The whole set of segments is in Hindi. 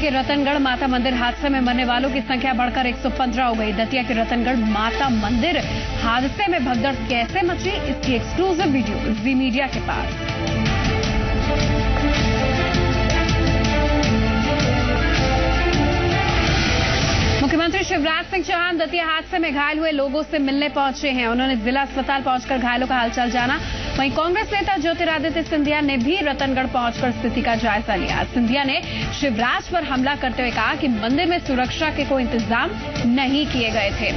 के रतनगढ़ माता मंदिर हादसे में मरने वालों की संख्या बढ़कर 115 हो गई। दतिया के रतनगढ़ माता मंदिर हादसे में भगदड़ कैसे मची, इसकी एक्सक्लूसिव वीडियो जी मीडिया के पास। मुख्यमंत्री शिवराज सिंह चौहान दतिया हादसे में घायल हुए लोगों से मिलने पहुंचे हैं। उन्होंने जिला अस्पताल पहुंचकर घायलों का हालचाल जाना। वहीं कांग्रेस नेता ज्योतिरादित्य सिंधिया ने भी रतनगढ़ पहुंचकर स्थिति का जायजा लिया। सिंधिया ने शिवराज पर हमला करते हुए कहा कि मंदिर में सुरक्षा के कोई इंतजाम नहीं किए गए थे।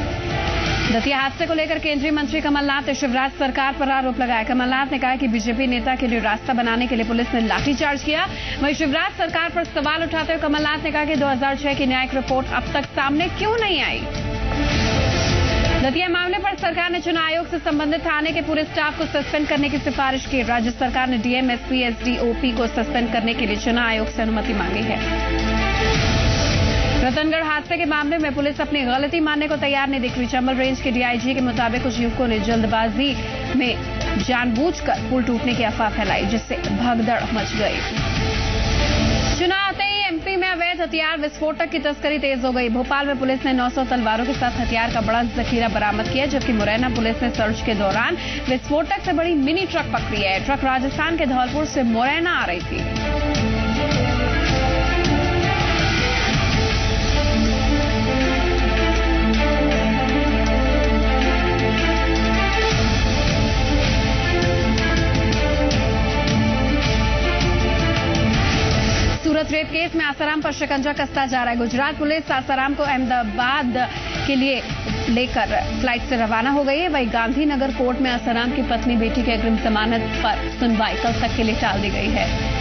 दतिया हादसे को लेकर केंद्रीय मंत्री कमलनाथ ने शिवराज सरकार पर आरोप लगाया। कमलनाथ ने कहा कि बीजेपी नेता के लिए रास्ता बनाने के लिए पुलिस ने लाठीचार्ज किया। वहीं शिवराज सरकार पर सवाल उठाते हुए कमलनाथ ने कहा कि 2006 की न्यायिक रिपोर्ट अब तक सामने क्यों नहीं आई। दतिया मामले पर सरकार ने चुनाव आयोग से संबंधित थाने के पूरे स्टाफ को सस्पेंड करने की सिफारिश की। राज्य सरकार ने डीएम, एसपी, एसडीओपी को सस्पेंड करने के लिए चुनाव आयोग से अनुमति मांगी है। रतनगढ़ हादसे के मामले में पुलिस अपनी गलती मानने को तैयार नहीं दिख रही। चंबल रेंज के डीआईजी के मुताबिक कुछ युवकों ने जल्दबाजी में जानबूझकर पुल टूटने की अफवाह फैलाई, जिससे भगदड़ मच गई। चुनाव आते ही एमपी में अवैध हथियार विस्फोटक की तस्करी तेज हो गई। भोपाल में पुलिस ने 900 तलवारों के साथ हथियार का बड़ा जखीरा बरामद किया, जबकि मुरैना पुलिस ने सर्च के दौरान विस्फोटक से बड़ी मिनी ट्रक पकड़ी है। ट्रक राजस्थान के धौलपुर से मुरैना आ रही थी। सूरत रेप केस में आसाराम पर शिकंजा कसता जा रहा है। गुजरात पुलिस आसाराम को अहमदाबाद के लिए लेकर फ्लाइट से रवाना हो गई है। वहीं गांधीनगर कोर्ट में आसाराम की पत्नी बेटी के अग्रिम जमानत पर सुनवाई कल तक के लिए टाल दी गई है।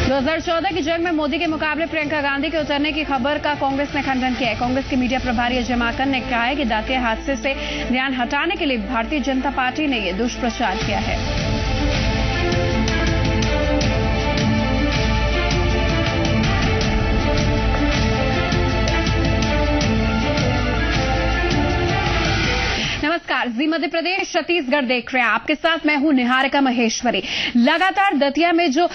2014 की जंग में मोदी के मुकाबले प्रियंका गांधी के उतरने की खबर का कांग्रेस ने खंडन किया है। कांग्रेस के मीडिया प्रभारी अजय माकन ने कहा है कि दातिया हादसे से ध्यान हटाने के लिए भारतीय जनता पार्टी ने यह दुष्प्रचार किया है। नमस्कार, जी मध्य प्रदेश छत्तीसगढ़ देख रहे हैं। आपके साथ मैं हूं निहारिका महेश्वरी। लगातार दतिया में जो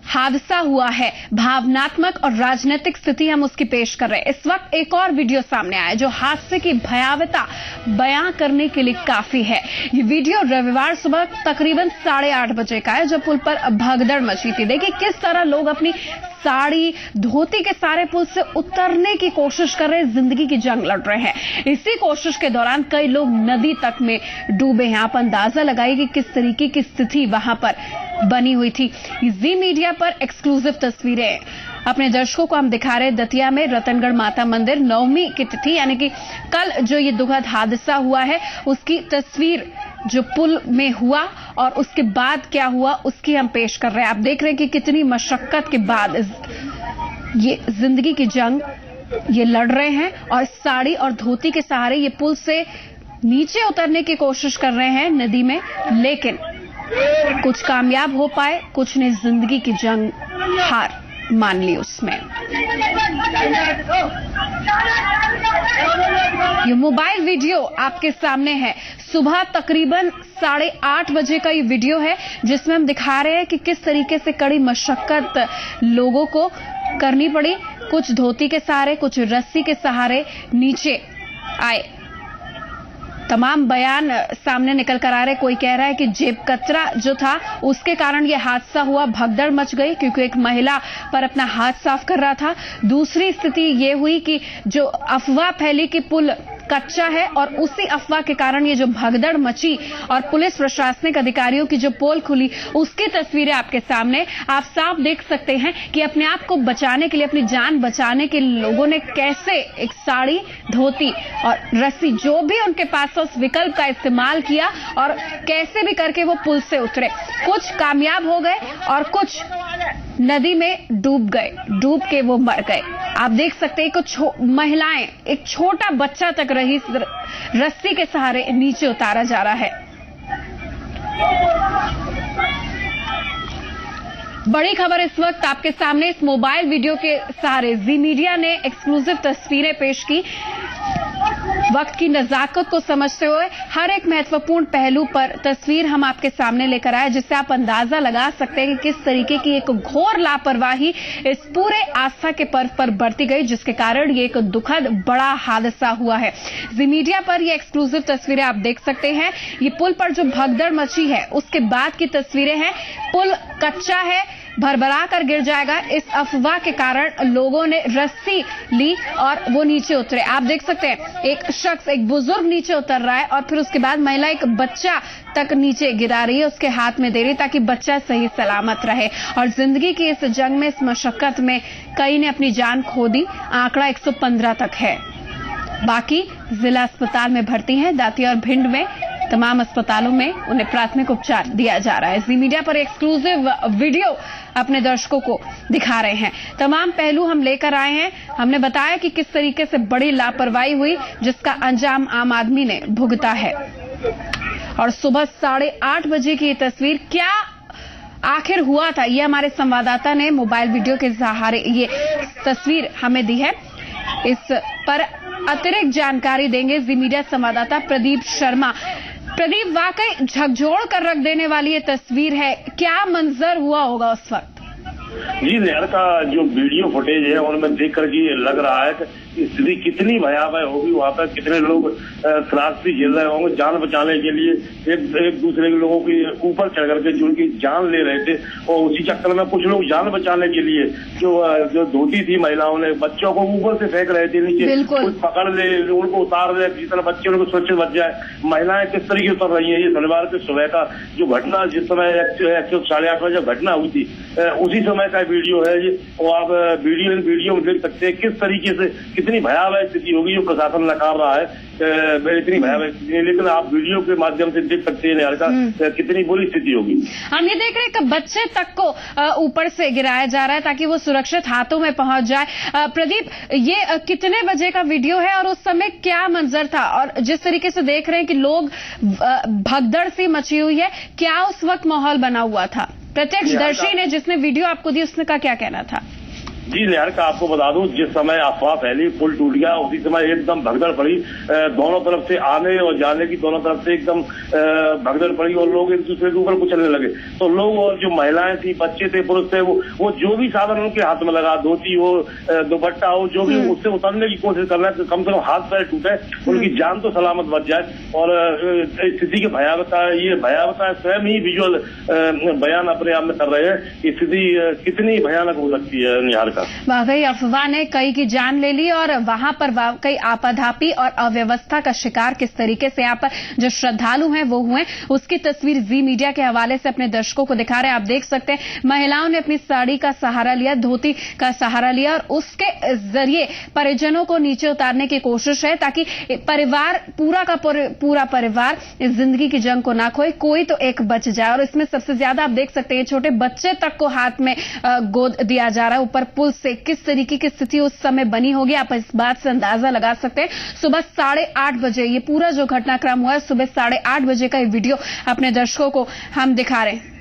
हादसा हुआ है, भावनात्मक और राजनीतिक स्थिति हम उसकी पेश कर रहे हैं। इस वक्त एक और वीडियो सामने आया जो हादसे की भयावहता बयां करने के लिए काफी है। ये वीडियो रविवार सुबह तकरीबन 8:30 बजे का है, जब पुल पर भगदड़ मची थी। देखिए किस तरह लोग अपनी साड़ी, धोती के सारे पुल से उतरने की कोशिश कर रहे हैं, जिंदगी की जंग लड़ रहे हैं। इसी कोशिश के दौरान कई लोग नदी तक में डूबे हैं। आप अंदाजा लगाइए कि किस तरीके की स्थिति वहां पर बनी हुई थी। जी मीडिया पर एक्सक्लूसिव तस्वीरें अपने दर्शकों को हम दिखा रहे हैं। दतिया में रतनगढ़ माता मंदिर नवमी की तिथि यानी कि कल जो ये दुखद हादसा हुआ है, उसकी तस्वीर जो पुल में हुआ और उसके बाद क्या हुआ उसकी हम पेश कर रहे हैं। आप देख रहे हैं कि कितनी मशक्कत के बाद ये जिंदगी की जंग ये लड़ रहे हैं और साड़ी और धोती के सहारे ये पुल से नीचे उतरने की कोशिश कर रहे हैं नदी में, लेकिन कुछ कामयाब हो पाए, कुछ ने जिंदगी की जंग हार मान ली उसमें। ये मोबाइल वीडियो आपके सामने है। सुबह तकरीबन 8:30 बजे का ये वीडियो है, जिसमें हम दिखा रहे हैं कि किस तरीके से कड़ी मशक्कत लोगों को करनी पड़ी। कुछ धोती के सहारे, कुछ रस्सी के सहारे नीचे आए। तमाम बयान सामने निकल कर आ रहे। कोई कह रहा है कि जेब कचरा जो था उसके कारण यह हादसा हुआ, भगदड़ मच गई क्योंकि एक महिला पर अपना हाथ साफ कर रहा था। दूसरी स्थिति ये हुई कि जो अफवाह फैली कि पुल कच्चा है और उसी अफवाह के कारण ये जो भगदड़ मची और पुलिस प्रशासनिक अधिकारियों की जो पोल खुली, उसकी तस्वीरें आपके सामने। आप साफ देख सकते हैं कि अपने आप को बचाने के लिए, अपनी जान बचाने के लिए लोगों ने कैसे एक साड़ी, धोती और रस्सी जो भी उनके पास उस विकल्प का इस्तेमाल किया और कैसे भी करके वो पुल से उतरे। कुछ कामयाब हो गए और कुछ नदी में डूब गए, डूब के वो मर गए। आप देख सकते हैं कुछ महिलाएं, एक छोटा बच्चा तक रही रस्सी के सहारे नीचे उतारा जा रहा है। बड़ी खबर इस वक्त आपके सामने इस मोबाइल वीडियो के सहारे जी मीडिया ने एक्सक्लूसिव तस्वीरें पेश की। वक्त की नजाकत को समझते हुए हर एक महत्वपूर्ण पहलू पर तस्वीर हम आपके सामने लेकर आए, जिससे आप अंदाजा लगा सकते हैं कि किस तरीके की एक घोर लापरवाही इस पूरे आस्था के पर्व पर बरती गई, जिसके कारण ये एक दुखद बड़ा हादसा हुआ है। जी मीडिया पर ये एक्सक्लूसिव तस्वीरें आप देख सकते हैं। ये पुल पर जो भगदड़ मची है उसके बाद की तस्वीरें हैं। पुल कच्चा है, भरभरा कर गिर जाएगा, इस अफवाह के कारण लोगों ने रस्सी ली और वो नीचे उतरे। आप देख सकते हैं एक शख्स, एक बुजुर्ग नीचे उतर रहा है और फिर उसके बाद महिला एक बच्चा तक नीचे गिरा रही है, उसके हाथ में दे रही ताकि बच्चा सही सलामत रहे। और जिंदगी की इस जंग में, इस मशक्कत में कई ने अपनी जान खो दी। आंकड़ा 115 तक है, बाकी जिला अस्पताल में भर्ती हैं। दातिया और भिंड में तमाम अस्पतालों में उन्हें प्राथमिक उपचार दिया जा रहा है। जी मीडिया पर एक्सक्लूसिव वीडियो अपने दर्शकों को दिखा रहे हैं। तमाम पहलू हम लेकर आए हैं। हमने बताया कि किस तरीके से बड़ी लापरवाही हुई, जिसका अंजाम आम आदमी ने भुगता है। और सुबह 8:30 बजे की ये तस्वीर, क्या आखिर हुआ था, ये हमारे संवाददाता ने मोबाइल वीडियो के सहारे ये तस्वीर हमें दी है। इस पर अतिरिक्त जानकारी देंगे जी मीडिया संवाददाता प्रदीप शर्मा। प्रदीप, वाकई झकझोर कर रख देने वाली ये तस्वीर है, क्या मंजर हुआ होगा उस वक्त? जी, नहर का जो वीडियो फुटेज है उनमें देख कर ये लग रहा है कि स्थिति कितनी भयावह होगी। वहां पर कितने लोग त्रासदी झेल रहे होंगे जान बचाने के लिए, एक दूसरे के लोगों के ऊपर चढ़ करके जो उनकी जान ले रहे थे, और उसी चक्कर में कुछ लोग जान बचाने के लिए जो धोती थी महिलाओं ने, बच्चों को ऊपर से फेंक रहे थे नीचे, कुछ पकड़ ले, उनको उतार रहे, किसी तरह बच्चे उनको सुरक्षित बच जाए। महिलाएं किस तरीके उतर रही है। ये शनिवार के सुबह का जो घटना, जिस समय 8:30 बजे घटना हुई थी, उसी समय का वीडियो है ये। और आप वीडियो में देख सकते हैं किस तरीके से कितनी भयावह स्थिति होगी जो प्रशासन नकार रहा है। इतनी भयावह स्थिति है, लेकिन आप वीडियो के माध्यम से देख सकते हैं निहार का कितनी बुरी स्थिति होगी। हम ये देख रहे हैं कि बच्चे तक को ऊपर से गिराया जा रहा है ताकि वो सुरक्षित हाथों में पहुंच जाए। प्रदीप, ये कितने बजे का वीडियो है और उस समय क्या मंजर था? और जिस तरीके से देख रहे हैं कि लोग भगदड़ सी मची हुई है, क्या उस वक्त माहौल बना हुआ था? प्रत्यक्षदर्शी ने, जिसने वीडियो आपको दी, उसने का क्या कहना था? जी, निहार का आपको बता दूं, जिस समय अफवाह फैली पुल टूट गया, उसी समय एकदम भगदड़ पड़ी। दोनों तरफ से आने और जाने की, दोनों तरफ से एकदम भगदड़ पड़ी और लोग एक दूसरे के ऊपर कुचलने लगे। तो लोग और जो महिलाएं थी, बच्चे थे, पुरुष थे, वो जो भी साधन उनके हाथ में लगा, धोती हो, दुपट्टा हो, जो भी, उससे उतरने की कोशिश कर रहे हैं, कम से कम हाथ पैर टूटे, उनकी जान तो सलामत बच जाए। और स्थिति की भयावहता, ये भयावहता स्वयं ही विजुअल बयान अपने आप में कर रहे हैं। स्थिति कितनी भयानक हो सकती है निहार। वाकई अफवाह ने कई की जान ले ली और वहां पर वाकई आपाधापी और अव्यवस्था का शिकार किस तरीके से यहाँ पर जो श्रद्धालु हैं वो हुए, उसकी तस्वीर जी मीडिया के हवाले से अपने दर्शकों को दिखा रहे हैं। आप देख सकते हैं महिलाओं ने अपनी साड़ी का सहारा लिया, धोती का सहारा लिया और उसके जरिए परिजनों को नीचे उतारने की कोशिश है ताकि परिवार, पूरा का पूरा परिवार इस जिंदगी की जंग को ना खोए, कोई तो एक बच जाए। और इसमें सबसे ज्यादा आप देख सकते हैं छोटे बच्चे तक को हाथ में गोद दिया जा रहा है। ऊपर पुल से किस तरीके की स्थिति उस समय बनी होगी, आप इस बात से अंदाजा लगा सकते हैं। सुबह 8:30 बजे ये पूरा जो घटनाक्रम हुआ है, सुबह 8:30 बजे का ये वीडियो अपने दर्शकों को हम दिखा रहे हैं।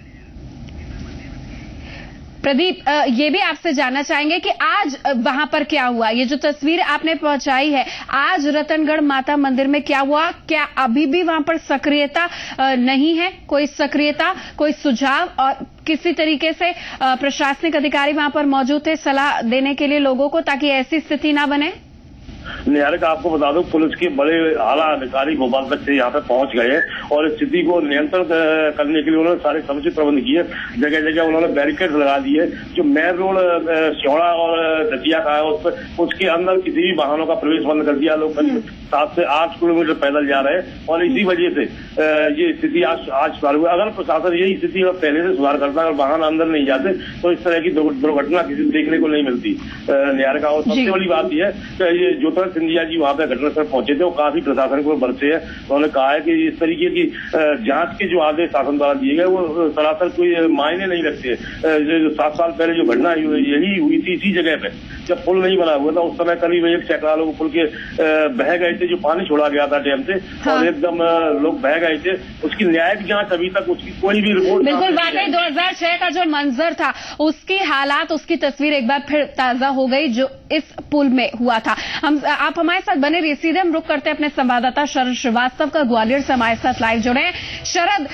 प्रदीप, ये भी आपसे जानना चाहेंगे कि आज वहां पर क्या हुआ? ये जो तस्वीर आपने पहुंचाई है, आज रतनगढ़ माता मंदिर में क्या हुआ? क्या अभी भी वहां पर सक्रियता नहीं है? कोई सक्रियता, कोई सुझाव और किसी तरीके से प्रशासनिक अधिकारी वहां पर मौजूद थे सलाह देने के लिए लोगों को, ताकि ऐसी स्थिति ना बने? निहार का आपको बता दूं, पुलिस के बड़े आला अधिकारी भोपाल तक से यहाँ पे पहुंच गए हैं और स्थिति को नियंत्रण करने के लिए उन्होंने सारे समुचित प्रबंध किए। जगह जगह उन्होंने बैरिकेड लगा दिए। जो मेन रोड सियोड़ा और दतिया का है, उसके अंदर किसी भी वाहनों का प्रवेश बंद कर दिया। लोग 7 से 8 किलोमीटर पैदल जा रहे हैं और इसी वजह से ये स्थिति आज सुधार हुई। अगर प्रशासन यही स्थिति पहले से सुधार करता है और वाहन अंदर नहीं जाते तो इस तरह की दुर्घटना किसी देखने को नहीं मिलती निहार का। और सबसे बड़ी बात यह है कि ये ज्योतिरादित्य सिंधिया जी वहां पे घटनास्थल पहुंचे थे, वो काफी प्रशासन को बरसे है। उन्होंने कहा है कि इस तरीके की जांच के जो आदेश शासन द्वारा दिए गए वो सरासर कोई मायने नहीं रखते। 7 साल पहले जो घटना यही हुई थी इसी जगह पे, जब पुल नहीं बना हुआ था। उस समय करीब 1 सैकड़ा लोग पुल के बह गए थे, जो पानी छोड़ा गया था डैम से, और एकदम लोग बह गए थे, उसकी न्यायिक जांच अभी तक उसकी कोई भी रिपोर्ट बिल्कुल वाकई 2006 का जो मंजर था, उसकी हालात, उसकी तस्वीर एक बार फिर ताजा हो गई जो इस पुल में हुआ था। आप हमारे साथ बने रहिए, सीधे हम रुक करते हैं अपने संवाददाता शरद श्रीवास्तव का, ग्वालियर से हमारे साथ लाइव जुड़े हैं। शरद,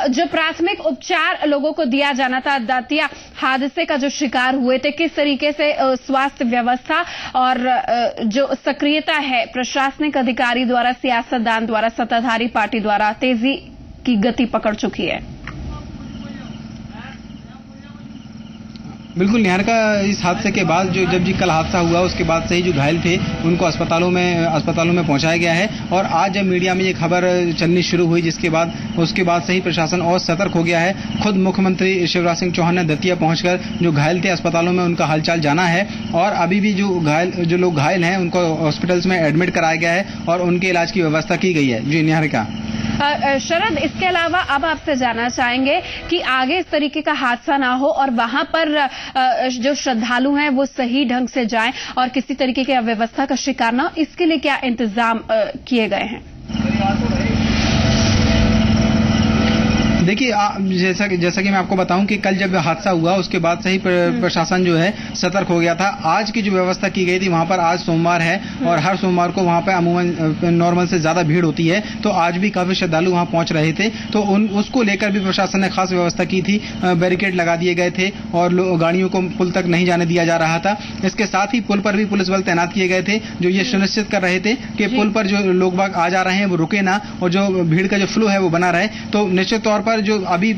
जो प्राथमिक उपचार लोगों को दिया जाना था, दतिया हादसे का जो शिकार हुए थे, किस तरीके से स्वास्थ्य व्यवस्था और जो सक्रियता है प्रशासनिक अधिकारी द्वारा, सियासतदान द्वारा, सत्ताधारी पार्टी द्वारा तेजी की गति पकड़ चुकी है? बिल्कुल निहारिका, इस हादसे के बाद जब कल हादसा हुआ उसके बाद से ही जो घायल थे उनको अस्पतालों में पहुंचाया गया है, और आज जब मीडिया में ये खबर चलनी शुरू हुई उसके बाद से ही प्रशासन और सतर्क हो गया है। खुद मुख्यमंत्री शिवराज सिंह चौहान ने दतिया पहुंचकर जो घायल थे अस्पतालों में उनका हालचाल जाना है, और अभी भी जो लोग घायल हैं उनको हॉस्पिटल्स में एडमिट कराया गया है और उनके इलाज की व्यवस्था की गई है। जी निहारिका। शरद, इसके अलावा अब आपसे जानना चाहेंगे कि आगे इस तरीके का हादसा ना हो और वहां पर जो श्रद्धालु हैं वो सही ढंग से जाएं और किसी तरीके की अव्यवस्था का शिकार ना हो, इसके लिए क्या इंतजाम किए गए हैं? देखिए, जैसा कि मैं आपको बताऊं कि कल जब हादसा हुआ उसके बाद से ही प्रशासन जो है सतर्क हो गया था। आज की जो व्यवस्था की गई थी वहां पर, आज सोमवार है और हर सोमवार को वहां पर अमूमन नॉर्मल से ज्यादा भीड़ होती है, तो आज भी काफी श्रद्धालु वहां पहुंच रहे थे, तो उसको लेकर भी प्रशासन ने खास व्यवस्था की थी। बैरिकेड लगा दिए गए थे और गाड़ियों को पुल तक नहीं जाने दिया जा रहा था। इसके साथ ही पुल पर भी पुलिस बल तैनात किए गए थे जो ये सुनिश्चित कर रहे थे कि पुल पर जो लोग बाग आ जा रहे हैं वो रुके ना, और जो भीड़ का जो फ्लो है वो बना रहे। तो निश्चित तौर पर जो अभी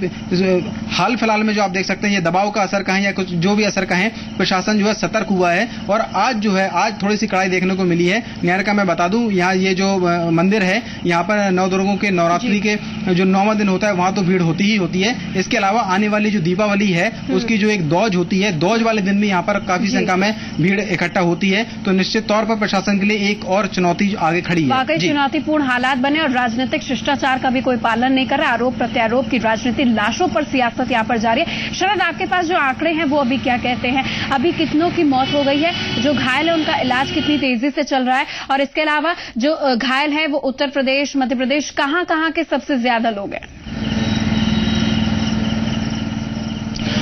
हाल फिलहाल में जो आप देख सकते हैं ये दबाव का असर कहें या कुछ जो भी असर कहें, प्रशासन जो है सतर्क हुआ है, और आज थोड़ी सी कड़ाई देखने को मिली है। निहारिका, मैं बता दूं, यहाँ ये जो मंदिर है यहाँ पर नवदुर्गों के नवरात्रि के जो 9वां दिन होता है वहां तो भीड़ होती ही होती है। इसके अलावा आने वाली जो दीपावली है उसकी जो एक दौज होती है, दौज वाले दिन भी यहाँ पर काफी संख्या में भीड़ इकट्ठा होती है, तो निश्चित तौर पर प्रशासन के लिए एक और चुनौती आगे खड़ी है। वाकई चुनौतीपूर्ण हालात बने और राजनीतिक शिष्टाचार का भी कोई पालन नहीं कर रहा, आरोप प्रत्यारोप की राजनीति, लाशों पर सियासत यहाँ पर जारी है। शरद, आपके पास जो आंकड़े हैं वो अभी क्या कहते हैं? अभी कितनों की मौत हो गई है, जो घायल है उनका इलाज कितनी तेजी से चल रहा है, और इसके अलावा जो घायल है वो उत्तर प्रदेश, मध्य प्रदेश, कहां के सबसे ज्यादा लोग हैं?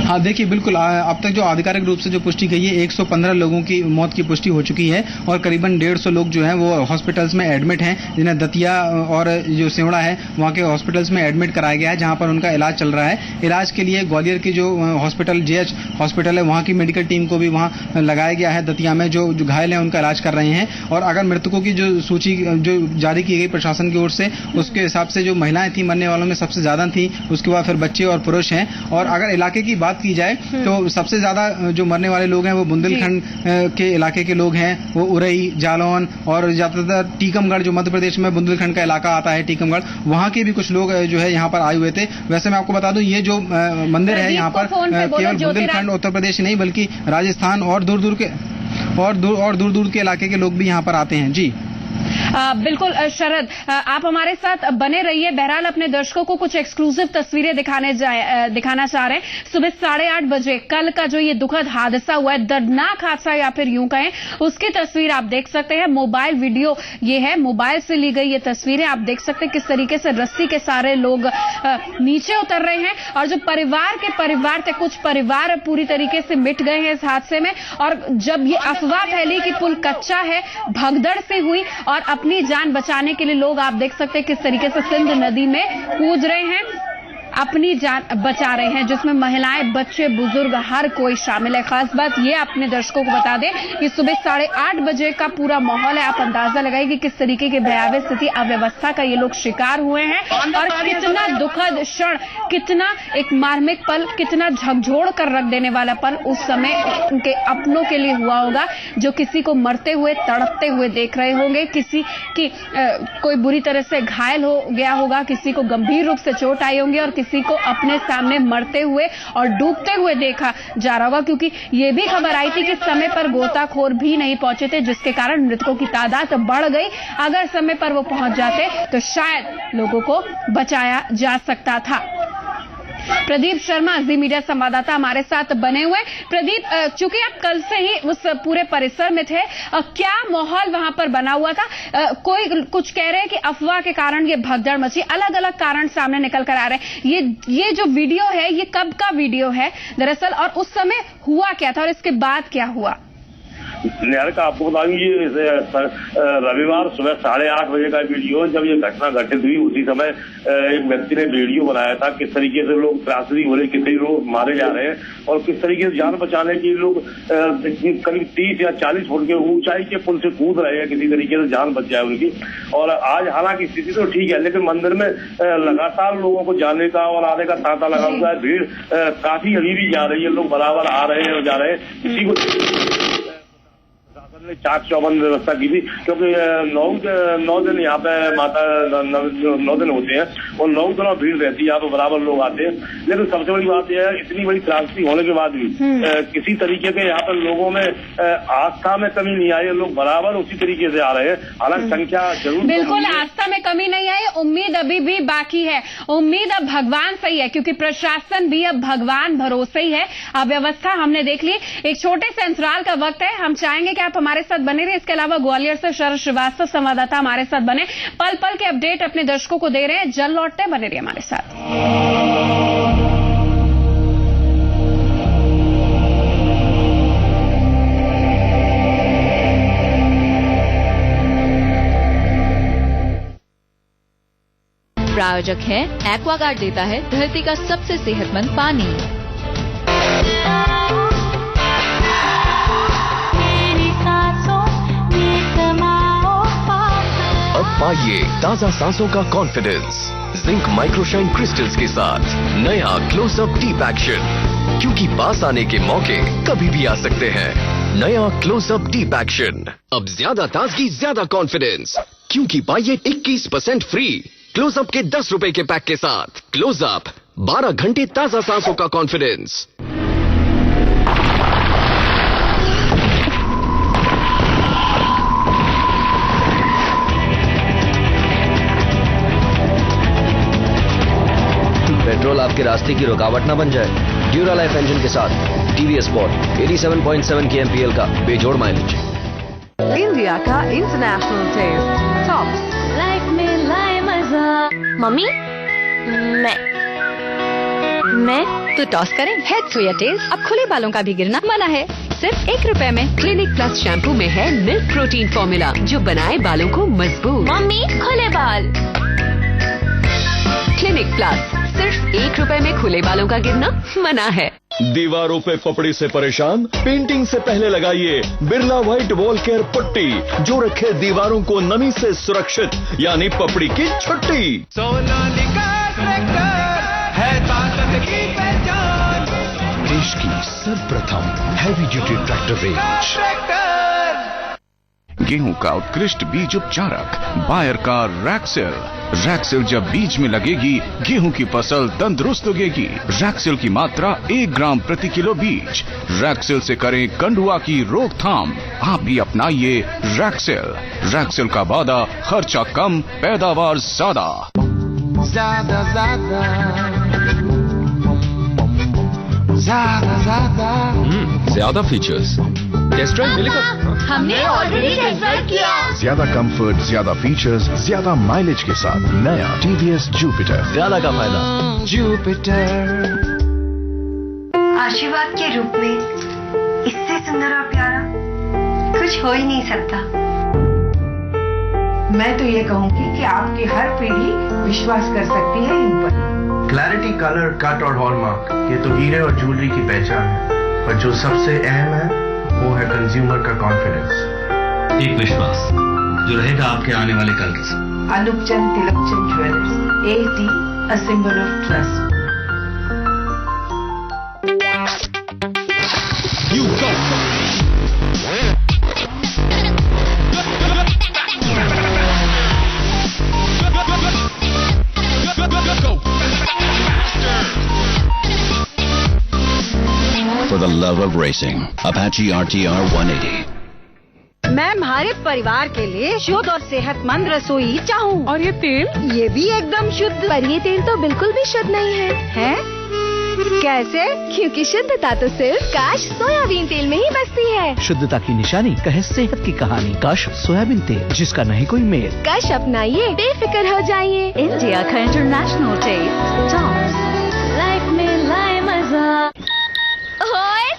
हाँ देखिए, बिल्कुल अब तक जो आधिकारिक रूप से जो पुष्टि गई है 115 लोगों की मौत की पुष्टि हो चुकी है, और करीबन 150 लोग जो हैं वो हॉस्पिटल्स में एडमिट हैं, जिन्हें दतिया और जो सेवड़ा है वहाँ के हॉस्पिटल्स में एडमिट कराया गया है, जहाँ पर उनका इलाज चल रहा है। इलाज के लिए ग्वालियर की जो हॉस्पिटल JH हॉस्पिटल है वहाँ की मेडिकल टीम को भी वहाँ लगाया गया है। दतिया में जो घायल हैं उनका इलाज कर रहे हैं, और अगर मृतकों की जो सूची जो जारी की गई प्रशासन की ओर से उसके हिसाब से जो महिलाएं थी मरने वालों में सबसे ज्यादा थी, उसके बाद फिर बच्चे और पुरुष हैं। और अगर इलाके की बात की जाए तो सबसे ज्यादा जो मरने वाले लोग हैं वो बुंदेलखंड के इलाके के लोग हैं, वो उरई, जालौन और ज्यादातर टीकमगढ़, जो मध्य प्रदेश में बुंदेलखंड का इलाका आता है टीकमगढ़, वहां के भी कुछ लोग जो है यहाँ पर आए हुए थे। वैसे मैं आपको बता दूं ये जो मंदिर है यहाँ पर केवल बुंदेलखंड उत्तर प्रदेश नहीं बल्कि राजस्थान और दूर दूर के इलाके के लोग भी यहाँ पर आते हैं। जी बिल्कुल शरद, आप हमारे साथ बने रहिए। बहरहाल अपने दर्शकों को कुछ एक्सक्लूसिव तस्वीरें दिखाना चाह रहे हैं। सुबह 8:30 बजे कल का जो ये दुखद हादसा हुआ है, दर्दनाक हादसा या फिर यूं कहें, उसकी तस्वीर आप देख सकते हैं। मोबाइल वीडियो ये है, मोबाइल से ली गई ये तस्वीरें आप देख सकते हैं किस तरीके से रस्सी के सारे लोग नीचे उतर रहे हैं, और जो परिवार थे, कुछ परिवार पूरी तरीके से मिट गए हैं इस हादसे में। और जब ये अफवाह फैली कि पुल कच्चा है, भगदड़ से हुई और अपनी जान बचाने के लिए लोग आप देख सकते हैं किस तरीके से सिंध नदी में कूद रहे हैं, अपनी जान बचा रहे हैं, जिसमें महिलाएं, बच्चे, बुजुर्ग हर कोई शामिल है। खास बात ये अपने दर्शकों को बता दें कि सुबह 8:30 बजे का पूरा माहौल है। आप अंदाजा लगाइए कि किस तरीके की भयावह स्थिति, अव्यवस्था का ये लोग शिकार हुए हैं, और कितना दुखद क्षण, कितना एक मार्मिक पल, कितना झकझोर कर रख देने वाला पल उस समय उनके अपनों के लिए हुआ होगा, जो किसी को मरते हुए, तड़पते हुए देख रहे होंगे, किसी की कोई बुरी तरह से घायल हो गया होगा, किसी को गंभीर रूप से चोट आई होंगी, और किसी को अपने सामने मरते हुए और डूबते हुए देखा जा रहा होगा, क्योंकि ये भी खबर आई थी कि समय पर गोताखोर भी नहीं पहुंचे थे, जिसके कारण मृतकों की तादाद बढ़ गई। अगर समय पर वो पहुंच जाते तो शायद लोगों को बचाया जा सकता था। प्रदीप शर्मा जी मीडिया संवाददाता हमारे साथ बने हुए। प्रदीप, चूंकि आप कल से ही उस पूरे परिसर में थे, क्या माहौल वहां पर बना हुआ था? कोई कुछ कह रहे हैं कि अफवाह के कारण ये भगदड़ मची, अलग अलग कारण सामने निकल कर आ रहे हैं। ये जो वीडियो है, ये कब का वीडियो है दरअसल, और उस समय हुआ क्या था और इसके बाद क्या हुआ? निहारिका, आपको बता दूं, ये रविवार सुबह 8:30 बजे का वीडियो, जब ये घटना घटित हुई उसी समय एक व्यक्ति ने वीडियो बनाया था किस तरीके से लोग त्रासदी हो रही, कितने लोग मारे जा रहे हैं और किस तरीके से जान बचाने के लोग करीब 30 या 40 फुट के ऊंचाई के पुल से कूद रहे हैं, किसी तरीके से जान बच जाए उनकी। और आज हालांकि स्थिति तो ठीक है, लेकिन मंदिर में लगातार लोगों को जाने का और आने का तांता लगा हुआ है। भीड़ काफी अभी भी जा रही है, लोग बराबर आ रहे हैं और जा रहे हैं। किसी को ने चाक चौबंद व्यवस्था की थी, क्योंकि 9 दिन यहाँ पे माता 9 दिन होते हैं और 9 दिनों भीड़ रहती है, यहाँ पे बराबर लोग आते हैं। लेकिन सबसे बड़ी बात यह है, इतनी बड़ी त्रासदी होने के बाद भी किसी तरीके के यहाँ पर लोगों में आस्था में कमी नहीं आई है, लोग बराबर उसी तरीके से आ रहे हैं। हालांकि संख्या जरूर, बिल्कुल आस्था में कमी नहीं आई, उम्मीद अभी भी बाकी है। उम्मीद अब भगवान सही है, क्योंकि प्रशासन भी अब भगवान भरोसे ही है। अब व्यवस्था हमने देख ली। एक छोटे से अंतराल का वक्त है, हम चाहेंगे कि आप हमारे साथ बने रहे। इसके अलावा ग्वालियर से शरद श्रीवास्तव संवाददाता हमारे साथ बने, पल पल के अपडेट अपने दर्शकों को दे रहे हैं। जल्द लौटते बने रहिए हमारे साथ। प्रायोजक है एक्वागार्ड, देता है धरती का सबसे सेहतमंद पानी। अब पाइए ताजा सांसों का कॉन्फिडेंस जिंक माइक्रोशाइन क्रिस्टल्स के साथ नया क्लोजअप डीप एक्शन, क्योंकि पास आने के मौके कभी भी आ सकते हैं। नया क्लोजअप डीप एक्शन, अब ज्यादा ताजगी, ज्यादा कॉन्फिडेंस, क्योंकि पाइए 21% फ्री क्लोजअप के 10 रुपए के पैक के साथ। क्लोजअप 12 घंटे ताजा सांसों का कॉन्फिडेंस। पेट्रोल आपके रास्ते की रुकावट न बन जाए। ड्यूरा लाइफ इंजन के साथ टीवीएस स्पोर्ट 87.7 kmpl का बेजोड़ माइलेज। इंडिया का इंटरनेशनल टेस्ट टॉप्स, लाइफ में लाए मजा। मम्मी, मैं तो टॉस करें हेड्स हो या टेल्स। अब खुले बालों का भी गिरना मना है, सिर्फ 1 रुपए में। क्लिनिक प्लस शैम्पू में है मिल्क प्रोटीन फॉर्मूला जो बनाए बालों को मजबूत। मम्मी, खुले बाल। क्लिनिक प्लस, सिर्फ 1 रुपए में खुले बालों का गिरना मना है। दीवारों पे पपड़ी से परेशान? पेंटिंग से पहले लगाइए बिरला व्हाइट वॉल केयर पट्टी, जो रखे दीवारों को नमी से सुरक्षित, यानी पपड़ी की छुट्टी। सोनालिका ट्रैक्टर है ताकत की पहचान, देश की सर्वप्रथम हैवी ड्यूटी ट्रैक्टर रेंज। गेहूं का उत्कृष्ट बीज उपचारक बायर का रैक्सिल। रैक्सिल जब बीज में लगेगी, गेहूं की फसल तंदुरुस्त उगेगी। रैक्सिल की मात्रा 1 ग्राम प्रति किलो बीज। रैक्सिल से करें कंडुआ की रोकथाम। आप भी अपनाइए रैक्सिल। रैक्सिल का वादा, खर्चा कम, पैदावार ज्यादा। ज्यादा ज्यादा ज्यादा ज्यादा ज्यादा फीचर्स। टेस्ट ड्राइव मिलेगा? हमने ऑलरेडी टेस्ट ड्राइव किया। ज्यादा कंफर्ट, ज्यादा फीचर्स, ज्यादा माइलेज के साथ नया टीवीएस जुपिटर। ज्यादा का फायदा। जुपिटर। आशीर्वाद के रूप में इससे सुंदर और प्यारा कुछ हो ही नहीं सकता। मैं तो ये कहूंगी कि आपकी हर पीढ़ी विश्वास कर सकती है इन पर। क्लैरिटी, कलर, कट और हॉलमार्क, ये तो हीरे और ज्वेलरी की पहचान है, पर जो सबसे अहम है वो है कंज्यूमर का कॉन्फिडेंस। एक विश्वास जो रहेगा आपके आने वाले कल के साथ। अनुपचंद Tilakchand jewellers, AT, a symbol of trust. You go. For the love of racing, Apache RTR 180. मैं हमारे परिवार के लिए शुद्ध और सेहतमंद रसोई चाहूँ। और ये तेल? ये भी एकदम शुद्ध। पर ये तेल तो बिल्कुल भी शुद्ध नहीं है। है? कैसे? क्योंकि शुद्धता तो सिर्फ काश सोयाबीन तेल में ही बसती है। शुद्धता की निशानी, कहे सेहत की कहानी, काश सोयाबीन तेल, जिसका नहीं कोई मेल। काश अपनाइए, बेफिक्र हो जाइए। इंडिया का इंटरनेशनल टेस्ट, टॉप्स। लाइफ में लाए मजा। ओए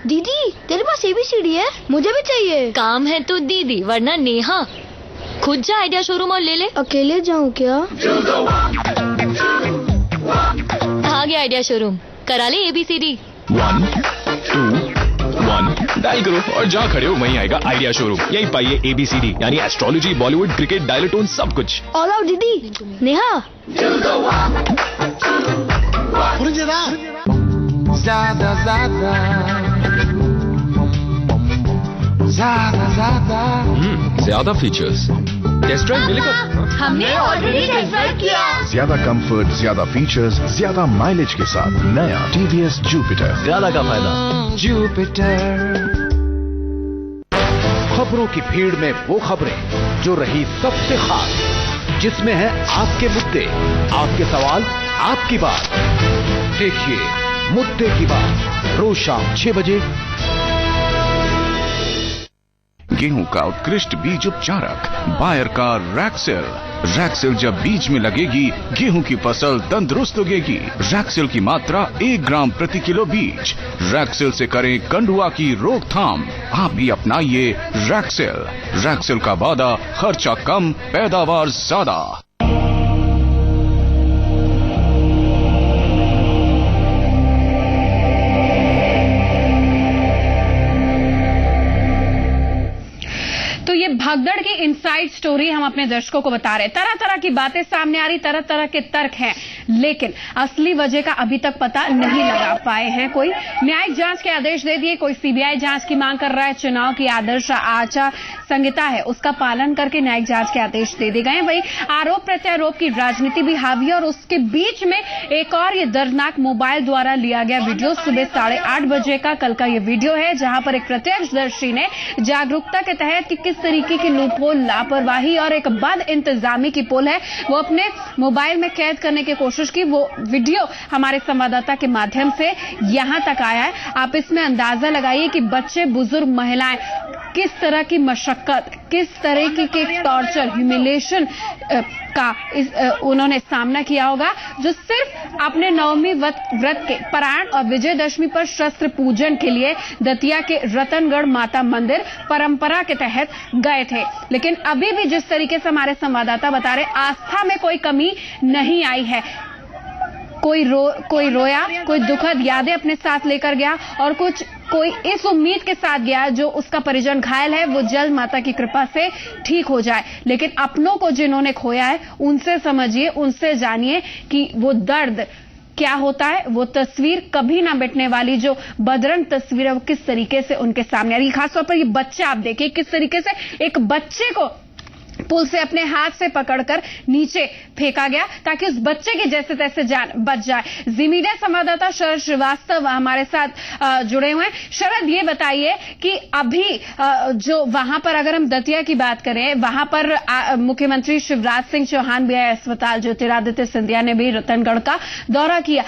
दीदी, तेरे पास ABCD है? मुझे भी चाहिए। काम है तो दीदी, वरना नेहा। खुद जा आइडिया शोरूम और ले ले। अकेले जाऊँ क्या? आ गया आइडिया शोरूम, करा ले ABCD। 1 2 1 डायल करो और जहाँ खड़े हो वहीं आएगा आइडिया शोरूम। यही पाइए ABCD यानी एस्ट्रोलॉजी, बॉलीवुड, क्रिकेट, डायलोटोन, सब कुछ। ऑल आउट दीदी। नेहा ज्यादा ज्यादा फीचर्स, टेस्ट ड्राइव मिलेगा। हमने ऑलरेडी टेस्ट ड्राइव किया। ज्यादा कंफर्ट, ज्यादा फीचर्स, ज्यादा माइलेज के साथ नया TVS Jupiter। ज्यादा का फायदा। जुपिटर। खबरों की भीड़ में वो खबरें जो रही सबसे खास, जिसमें है आपके मुद्दे, आपके सवाल, आपकी बात। देखिए मुद्दे की बात रोज शाम 6 बजे। गेहूं का उत्कृष्ट बीज उपचारक बायर का रैक्सेल। रैक्सेल जब बीज में लगेगी, गेहूं की फसल तंदुरुस्त उगेगी। रैक्सेल की मात्रा 1 ग्राम प्रति किलो बीज। रैक्सेल से करें कंडुआ की रोकथाम। आप भी अपनाइए रैक्सेल। रैक्सेल का वादा, खर्चा कम, पैदावार ज्यादा। तो ये भगदड़ की इनसाइड स्टोरी हम अपने दर्शकों को बता रहे हैं। तरह तरह की बातें सामने आ रही, तरह तरह के तर्क हैं, लेकिन असली वजह का अभी तक पता नहीं लगा पाए हैं। कोई न्यायिक जांच के आदेश दे दिए, कोई CBI जांच की मांग कर रहा है। चुनाव की आदर्श आचार संहिता है, उसका पालन करके न्यायिक जांच के आदेश दे दिए गए। वही आरोप प्रत्यारोप की राजनीति भी हावी है और उसके बीच में एक और ये दर्दनाक मोबाइल द्वारा लिया गया वीडियो। सुबह 8:30 बजे का कल का ये वीडियो है, जहां पर एक प्रत्यक्षदर्शी ने जागरूकता के तहत कि किस तरीके की लूपहोल, लापरवाही और एक बद इंतजामी की पोल है, वो अपने मोबाइल में कैद करने की कोशिश की। वो वीडियो हमारे संवाददाता के माध्यम से यहां तक आया है। आप इसमें अंदाजा लगाइए कि बच्चे, बुजुर्ग, महिलाएं किस तरह की मशक्कत, किस तरीके के टॉर्चर, ह्यूमिलेशन का उन्होंने सामना किया होगा, जो सिर्फ अपने नवमी व्रत के पारायण और विजयदशमी पर शस्त्र पूजन के लिए दतिया के रतनगढ़ माता मंदिर परंपरा के तहत गए थे। लेकिन अभी भी जिस तरीके से हमारे संवाददाता बता रहे, आस्था में कोई कमी नहीं आई है। कोई रोया, कोई दुखद यादें अपने साथ लेकर गया और कोई इस उम्मीद के साथ गया जो उसका परिजन घायल है वो जल्द माता की कृपा से ठीक हो जाए। लेकिन अपनों को जिन्होंने खोया है, उनसे समझिए, उनसे जानिए कि वो दर्द क्या होता है। वो तस्वीर कभी ना मिटने वाली जो बदरंग तस्वीर है, वो किस तरीके से उनके सामने आ रही है। खासतौर पर ये बच्चा, आप देखिए किस तरीके से एक बच्चे को पुल से अपने हाथ से पकड़कर नीचे फेंका गया ताकि उस बच्चे की जैसे तैसे जान बच जाए। जी मीडिया संवाददाता शरद श्रीवास्तव हमारे साथ जुड़े हुए हैं। शरद, ये बताइए कि अभी जो वहां पर, अगर हम दतिया की बात करें, वहां पर मुख्यमंत्री शिवराज सिंह चौहान भी आए अस्पताल, ज्योतिरादित्य सिंधिया ने भी रतनगढ़ का दौरा किया।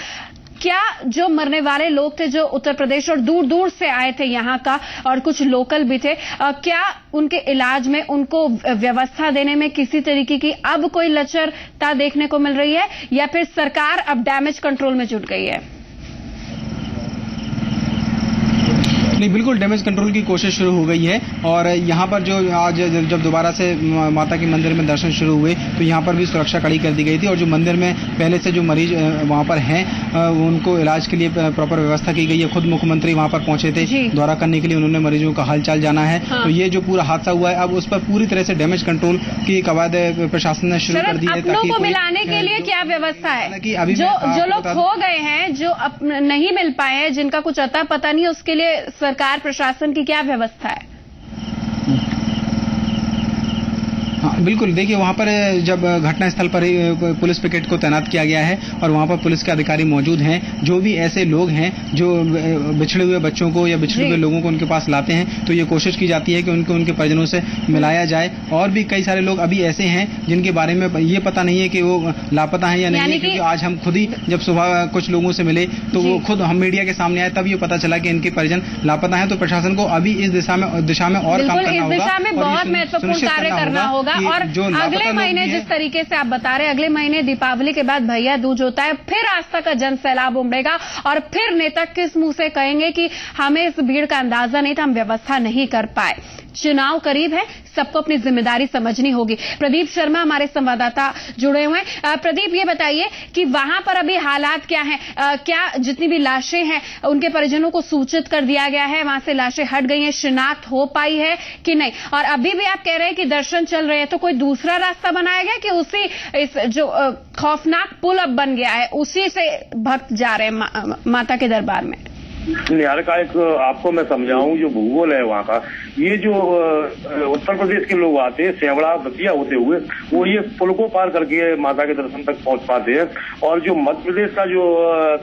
क्या जो मरने वाले लोग थे, जो उत्तर प्रदेश और दूर दूर से आए थे यहाँ का, और कुछ लोकल भी थे, क्या उनके इलाज में, उनको व्यवस्था देने में किसी तरीके की अब कोई लचरता देखने को मिल रही है, या फिर सरकार अब डैमेज कंट्रोल में जुट गई है? नहीं, बिल्कुल डैमेज कंट्रोल की कोशिश शुरू हो गई है। और यहाँ पर जो आज जब दोबारा से माता के मंदिर में दर्शन शुरू हुए तो यहाँ पर भी सुरक्षा कड़ी कर दी गई थी और जो मंदिर में पहले से जो मरीज वहाँ पर हैं उनको इलाज के लिए प्रॉपर व्यवस्था की गई है। खुद मुख्यमंत्री वहाँ पर पहुंचे थे दौरा करने के लिए, उन्होंने मरीजों का हालचाल जाना है। हाँ। तो ये जो पूरा हादसा हुआ है, अब उस पर पूरी तरह से डैमेज कंट्रोल की कवायद प्रशासन ने शुरू कर दी है। ताकि को मिलाने के लिए क्या व्यवस्था है? जो लोग खो गए हैं, जो नहीं मिल पाए हैं, जिनका कुछ अता पता नहीं है, उसके लिए सरकार प्रशासन की क्या व्यवस्था है? हाँ, बिल्कुल, देखिए वहाँ पर जब घटनास्थल पर ही पुलिस पिकेट को तैनात किया गया है और वहाँ पर पुलिस के अधिकारी मौजूद हैं। जो भी ऐसे लोग हैं जो बिछड़े हुए बच्चों को या बिछड़े हुए लोगों को उनके पास लाते हैं, तो ये कोशिश की जाती है कि उनको उनके परिजनों से मिलाया जाए। और भी कई सारे लोग अभी ऐसे हैं जिनके बारे में ये पता नहीं है कि वो लापता हैं या नहीं है, क्योंकि आज हम खुद ही जब सुबह कुछ लोगों से मिले तो वो खुद हम मीडिया के सामने आए, तब ये पता चला कि इनके परिजन लापता हैं। तो प्रशासन को अभी इस दिशा में और काम करना होगा, इस दिशा में बहुत महत्वपूर्ण कार्य करना होगा। और अगले महीने जिस तरीके से आप बता रहे हैं, अगले महीने दीपावली के बाद भैया दूज होता है, फिर आस्था का जन सैलाब उमड़ेगा और फिर नेता किस मुंह से कहेंगे कि हमें इस भीड़ का अंदाजा नहीं था, हम व्यवस्था नहीं कर पाए। चुनाव करीब है, सबको अपनी जिम्मेदारी समझनी होगी। प्रदीप शर्मा हमारे संवाददाता जुड़े हुए हैं। प्रदीप, ये बताइए कि वहां पर अभी हालात क्या हैं? क्या जितनी भी लाशें हैं उनके परिजनों को सूचित कर दिया गया है? वहां से लाशें हट गई हैं, शिनाख्त हो पाई है कि नहीं? और अभी भी आप कह रहे हैं कि दर्शन चल रहे हैं, तो कोई दूसरा रास्ता बनाया गया कि उसी इस जो खौफनाक पुल अब बन गया है उसी से भक्त जा रहे हैं माता के दरबार में? निहारिका, एक आपको मैं समझाऊं, जो भूगोल है वहाँ का, ये जो उत्तर प्रदेश के लोग आते हैं सेवड़ा दतिया होते हुए, वो ये पुल को पार करके माता के दर्शन तक पहुंच पाते हैं। और जो मध्य प्रदेश का जो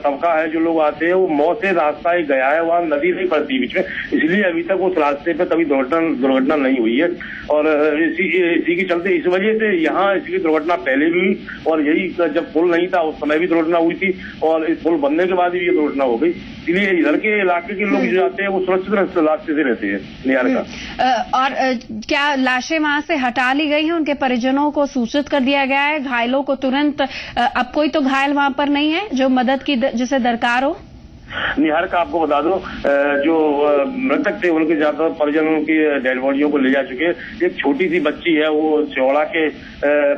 तबका है, जो लोग आते हैं, वो मौ से रास्ता ही गया है, वहाँ नदी नहीं पड़ती बीच में, इसलिए अभी तक उस रास्ते पे कभी दुर्घटना नहीं हुई है। और इसी के चलते इस वजह से यहाँ इसकी दुर्घटना पहले भी हुई, और यही जब पुल नहीं था उस समय भी दुर्घटना हुई थी, और इस पुल बनने के बाद भी ये दुर्घटना हो गई। इसलिए इधर के इलाके के लोग जो जाते हैं वो सुरक्षित रास्ते से रहते हैं। निहारिका, और क्या लाशें वहां से हटा ली गई हैं? उनके परिजनों को सूचित कर दिया गया है? घायलों को तुरंत, अब कोई तो घायल वहां पर नहीं है जो मदद की जिसे दरकार हो? निहारिका, आपको बता दो, जो मृतक थे उनके ज्यादातर परिजनों की डेड बॉडियों को ले जा चुके हैं। एक छोटी सी बच्ची है, वो चौड़ा के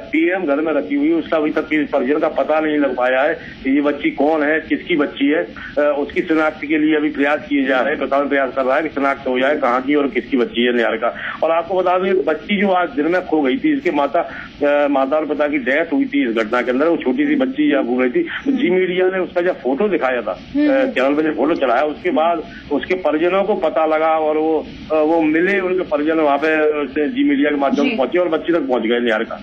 पीएम घर में रखी हुई है, उसका अभी तक परिजन का पता नहीं लग पाया है कि ये बच्ची कौन है, किसकी बच्ची है। उसकी शिनाख्त के लिए अभी प्रयास किए जा रहे हैं, प्रशासन प्रयास कर रहा है कि शिनाख्त हो जाए कहाँ की और किसकी बच्ची है। निहारिका, और आपको बता दो, बच्ची जो आज दिन में खो गई थी, इसके माता और पिता की डेथ हुई थी इस घटना के अंदर। वो छोटी सी बच्ची यहाँ घूम रही थी, जी मीडिया ने उसका जब फोटो दिखाया था, चैनल पे फोटो चलाया, उसके बाद उसके परिजनों को पता लगा और वो मिले, उनके परिजन वहाँ पे जी मीडिया के माध्यम से पहुंचे और बच्ची तक पहुंच गए। निहारिका,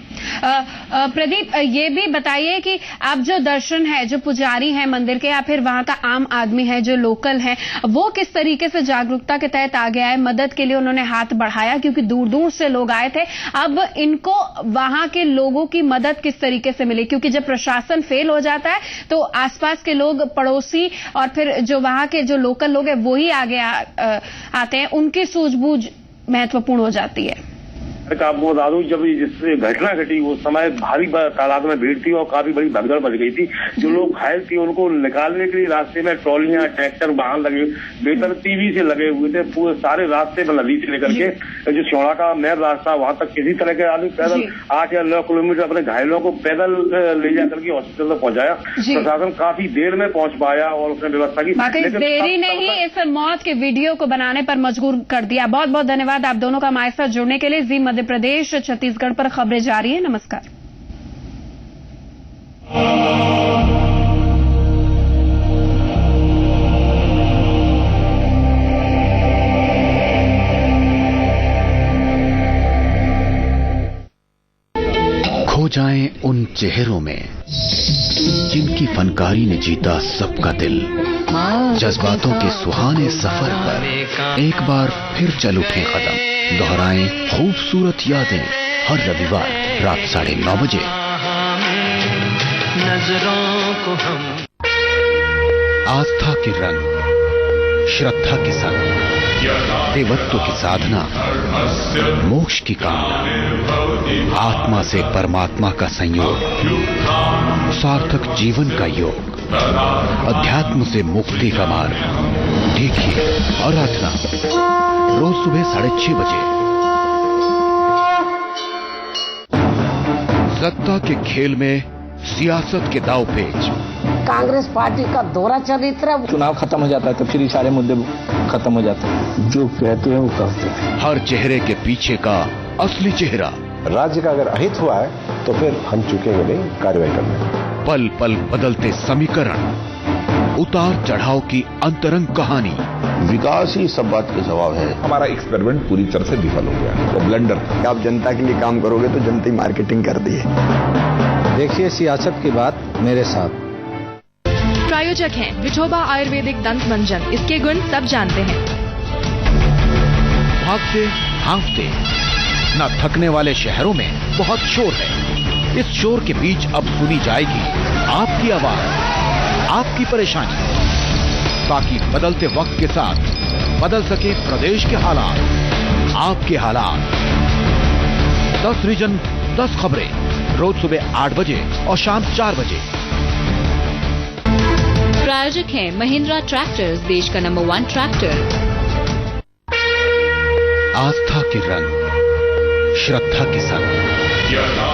प्रदीप, ये भी बताइए कि आप जो दर्शन है, जो पुजारी हैं मंदिर के या फिर वहां का आम आदमी है जो लोकल है, वो किस तरीके से जागरूकता के तहत आ गया है? मदद के लिए उन्होंने हाथ बढ़ाया क्योंकि दूर दूर से लोग आए थे। अब इनको वहां के लोगों की मदद किस तरीके से मिली? क्योंकि जब प्रशासन फेल हो जाता है तो आसपास के लोग, पड़ोसी और फिर जो वहां के जो लोकल लोग हैं वो ही आगे आते हैं, उनकी सूझबूझ महत्वपूर्ण हो जाती है। आपको बता दूं, जब जिस घटना घटी उस समय भारी तादाद में भीड़ थी और काफी बड़ी भगदड़ मच गई थी। जो लोग घायल थे उनको निकालने के लिए रास्ते में ट्रॉलियां, ट्रैक्टर, वाहन लगे, बेतरतीबी से लगे हुए थे पूरे सारे रास्ते में, नदी से लेकर के जो चौड़ा का मेन रास्ता, वहां तक किसी तरह के आदमी पैदल 8 या 9 किलोमीटर अपने घायलों को पैदल ले जाकर के हॉस्पिटल तक पहुंचाया। प्रशासन काफी देर में पहुंच पाया और उसने व्यवस्था की, लेकिन देरी ने ही इस मौत के वीडियो को बनाने पर मजबूर कर दिया। बहुत बहुत धन्यवाद आप दोनों का हमारे साथ जुड़ने के लिए। जी मध्य प्रदेश छत्तीसगढ़ पर खबरें जारी है। नमस्कार। खो जाएं उन चेहरों में जिनकी फनकारी ने जीता सबका दिल। जज्बातों के सुहाने सफर पर एक बार फिर चल उठे कदम, दोहराएं खूबसूरत यादें हर रविवार रात 9:30 बजे। नजरों को हम आस्था के रंग, श्रद्धा के संग, देवत्व की साधना, मोक्ष की कामना, आत्मा से परमात्मा का संयोग, सार्थक जीवन का योग, अध्यात्म से मुक्ति का मार्ग। देखिए आराधना रोज सुबह 6:30 बजे। सत्ता के खेल में सियासत के दांवपेच। कांग्रेस पार्टी का दोहरा चरित्र। चुनाव खत्म हो जाता है तो फिर ये सारे मुद्दे खत्म हो जाते हैं। जो कहते हैं वो करते हैं। हर चेहरे के पीछे का असली चेहरा। राज्य का अगर अहित हुआ है तो फिर हम चुकेंगे नहीं कार्रवाई करने। पल पल बदलते समीकरण, उतार चढ़ाव की अंतरंग कहानी। विकास ही सब बात का जवाब है। हमारा एक्सपेरिमेंट पूरी तरह से विफल हो गया, वो ब्लंडर। आप जनता के लिए काम करोगे तो जनता ही मार्केटिंग कर दी है। देखिए सियासत की बात मेरे साथ। प्रायोजक हैं विठोबा आयुर्वेदिक दंत मंजन, इसके गुण सब जानते हैं। भागते भागते न थकने वाले शहरों में बहुत शोर है। इस शोर के बीच अब सुनी जाएगी आपकी आवाज, आपकी परेशानी, ताकि बदलते वक्त के साथ बदल सके प्रदेश के हालात, आपके हालात। 10 रीजन 10 खबरें, रोज सुबह 8 बजे और शाम 4 बजे। प्रायोजक हैं महिंद्रा ट्रैक्टर्स, देश का नंबर 1 ट्रैक्टर। आस्था के रंग, श्रद्धा के संग।